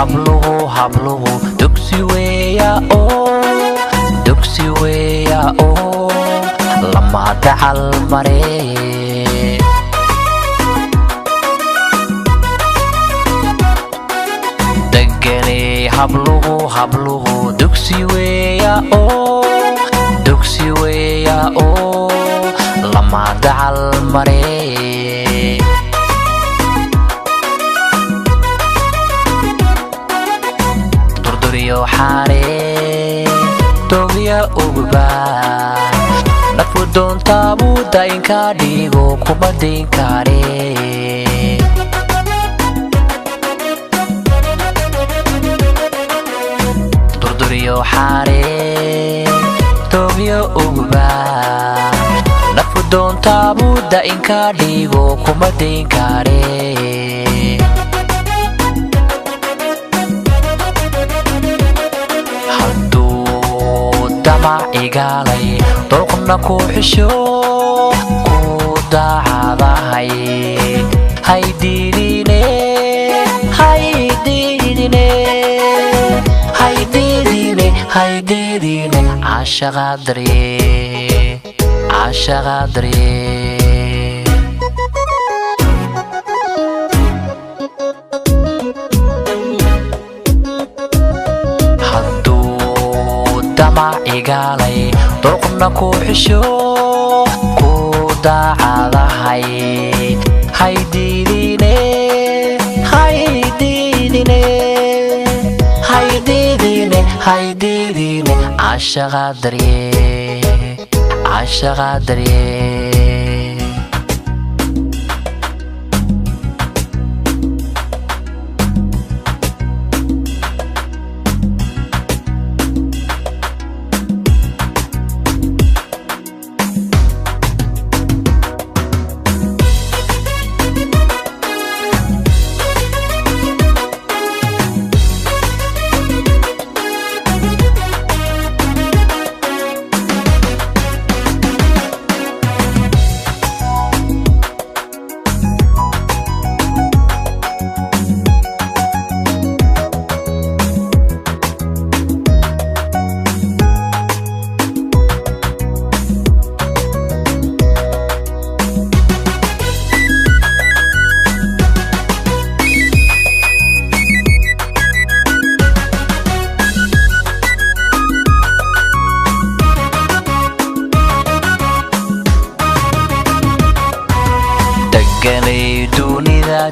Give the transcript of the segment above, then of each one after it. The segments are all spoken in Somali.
habluhu dugsi weeya oo lama dacal mare degane habluhu dugsi weeya oo lama dacal mare durduriyo xare togiya ugba nafu doonta buuda inka dhigo kuma dayn kare durduriyo xare togiya ugba nafu doonta buuda inka dhigo kuma dayn kare igaalay dolqna ku xisho ku daacadahay haydiidine caashaqadare igaalay dolqna ku xisho ku daacadahay haydiidine caashaqadare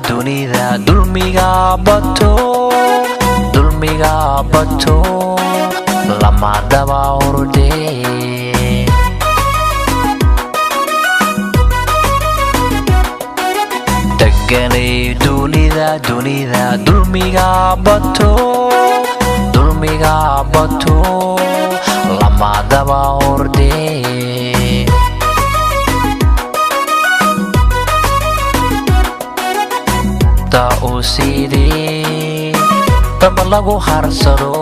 dunida dulmiga bato lama daba orde deganay dunida dulmiga bato lama daba orde sidii damba lagu harsado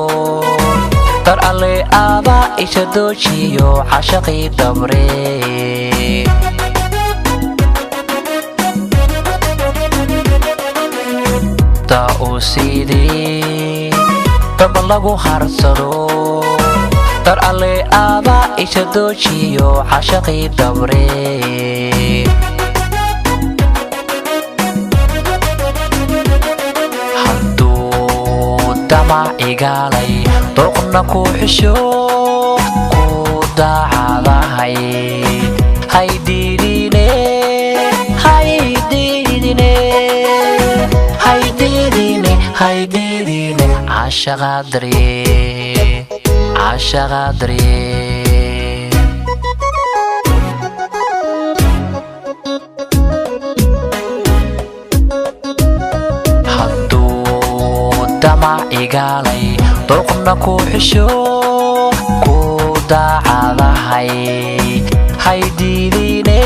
dar alle aada isha doojiyo cashaqii dabre sidii damba lagu harsado dar alle aada isha doojiyo cashaqii dabre igaalay dolqna ku xisho ku daacadahay haydiidine caashaqadare igaalay dolqna ku xisho ku daacadahay haydiidine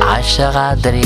caashaqadare